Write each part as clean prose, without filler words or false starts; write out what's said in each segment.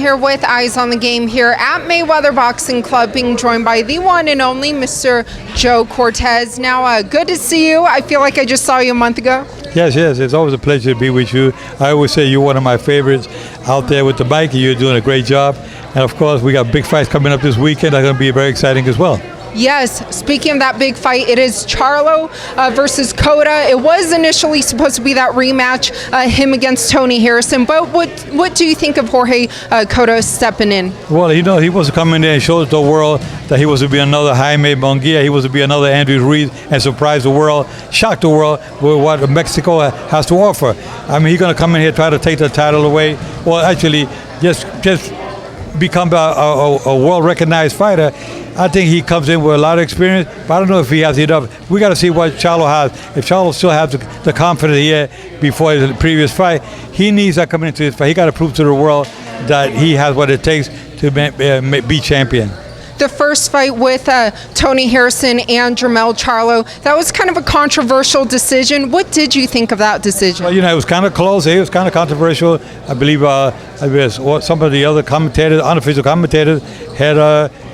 here with Eyes on the Game here at Mayweather Boxing Club, being joined by the one and only Mr. Joe Cortez. Now, good to see you. I feel like I just saw you a month ago. Yes, it's always a pleasure to be with you. I always say you're one of my favorites out there with the mic, and you're doing a great job. And of course, we got big fights coming up this weekend. They're going to be very exciting as well. Yes, speaking of that big fight, it is Charlo versus Cota. It was initially supposed to be that rematch, him against Tony Harrison. But what do you think of Jorge Cota stepping in? Well, he was coming in and showed the world that he was to be another Jaime Munguia. He was to be another Andrew Ruiz and surprise the world, shock the world with what Mexico has to offer. I mean, he's going to come in here, try to take the title away. Well, actually, just become a world-recognized fighter. I think he comes in with a lot of experience, but I don't know if he has enough. We got to see what Charlo has. If Charlo still has the confidence he had before his previous fight, he needs that coming into his fight. He got to prove to the world that he has what it takes to be champion. The first fight with Tony Harrison and Jermell Charlo, that was kind of a controversial decision. What did you think of that decision? Well, it was kind of close. It was kind of controversial. I believe some of the other commentators, unofficial commentators, had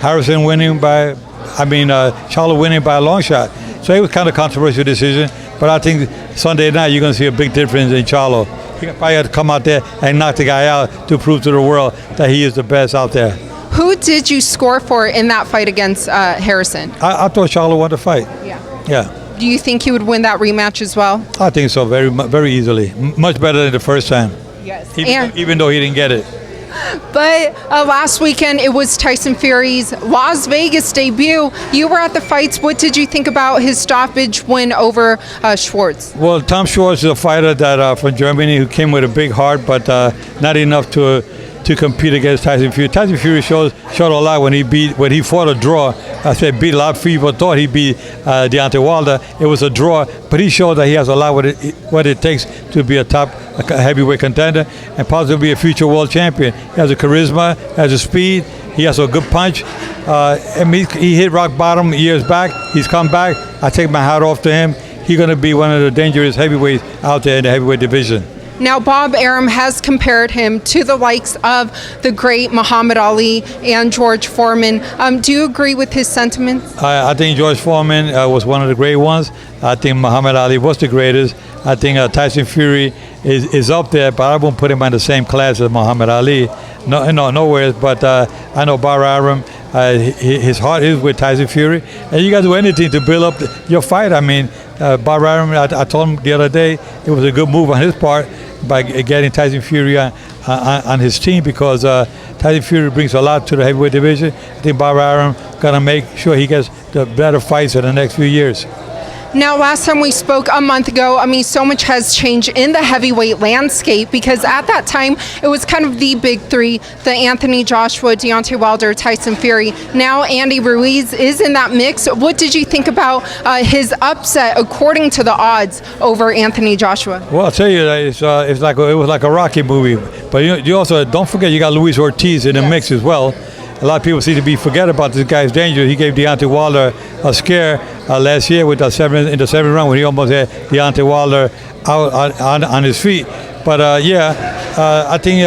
Harrison winning Charlo winning by a long shot. So it was kind of controversial decision. But I think Sunday night you're going to see a big difference in Charlo. He probably had to come out there and knock the guy out to prove to the world that he is the best out there. Who did you score for in that fight against Harrison? I thought Charlo won the fight. Yeah. Do you think he would win that rematch as well? I think so, very easily. Much better than the first time. Yes. Even though he didn't get it. But last weekend, it was Tyson Fury's Las Vegas debut. You were at the fights. What did you think about his stoppage win over Schwartz? Well, Tom Schwartz is a fighter that from Germany who came with a big heart, but not enough to compete against Tyson Fury. Tyson Fury showed a lot when he fought a draw. I said beat a lot of people thought he beat Deontay Wilder. It was a draw, but he showed that he has a lot what it takes to be a top heavyweight contender and possibly be a future world champion. He has a charisma, has a speed, he has a good punch. He hit rock bottom years back. He's come back. I take my hat off to him. He's going to be one of the dangerous heavyweights out there in the heavyweight division. Now, Bob Arum has compared him to the likes of the great Muhammad Ali and George Foreman. Do you agree with his sentiments? I think George Foreman was one of the great ones. I think Muhammad Ali was the greatest. I think Tyson Fury is up there, but I won't put him in the same class as Muhammad Ali. Nowhere. But I know Bob Arum, his heart is with Tyson Fury. And you got to do anything to build up your fight. I mean, Bob Arum, I told him the other day, it was a good move on his part by getting Tyson Fury on his team because Tyson Fury brings a lot to the heavyweight division. I think Bob Arum going to make sure he gets the better fights in the next few years. Now, last time we spoke a month ago, so much has changed in the heavyweight landscape because at that time, it was kind of the big three, the Anthony Joshua, Deontay Wilder, Tyson Fury. Now, Andy Ruiz is in that mix. What did you think about his upset, according to the odds, over Anthony Joshua? Well, I'll tell you, it was like a Rocky movie. But you also, don't forget, you got Luis Ortiz in the mix as well. A lot of people seem to forget about this guy's danger. He gave Deontay Wilder a scare last year with in the seventh round when he almost had Deontay Wilder out on his feet. But I think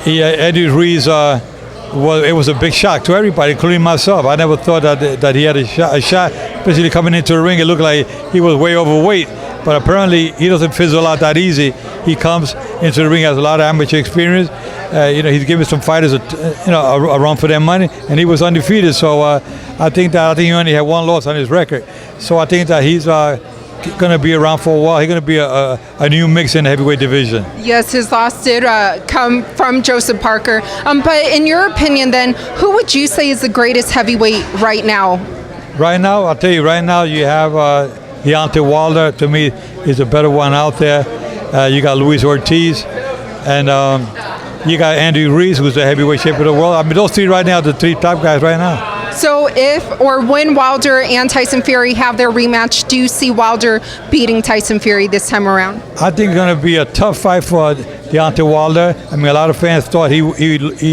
Eddie Ruiz it was a big shock to everybody, including myself. I never thought that he had a shot, especially coming into the ring. It looked like he was way overweight. But apparently he doesn't fizzle out that easy. He comes into the ring, has a lot of amateur experience. He's given some fighters a run for their money, and he was undefeated. So I think he only had one loss on his record. So I think that he's going to be around for a while. He's going to be a new mix in the heavyweight division. Yes, his loss did come from Joseph Parker. But in your opinion, then, who would you say is the greatest heavyweight right now? Right now, I'll tell you. Right now, you have Deontay Wilder. To me, is a better one out there. You got Luis Ortiz, and you got Andy Ruiz, who's the heavyweight champion of the world. I mean, those three right now are the three top guys right now. So if or when Wilder and Tyson Fury have their rematch, do you see Wilder beating Tyson Fury this time around? I think it's going to be a tough fight for Deontay Wilder. I mean, a lot of fans thought he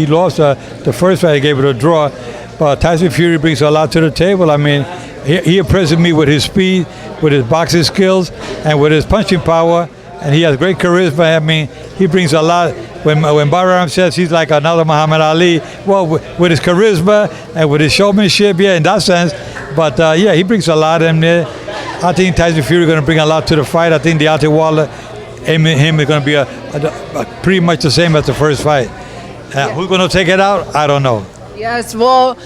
lost the first fight. He gave it a draw. But Tyson Fury brings a lot to the table. I mean, he impresses me with his speed, with his boxing skills, and with his punching power. And he has great charisma. I mean, he brings a lot. when Bahram says he's like another Muhammad Ali, well, with his charisma and with his showmanship, yeah, in that sense. But yeah, he brings a lot in there. I think Tyson Fury is going to bring a lot to the fight. I think Deontay Wilder, him is going to be pretty much the same as the first fight. Who's going to take it out? I don't know. Yes, well,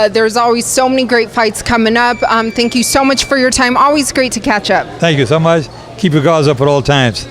there's always so many great fights coming up. Thank you so much for your time. Always great to catch up. Thank you so much. Keep your guards up at all times.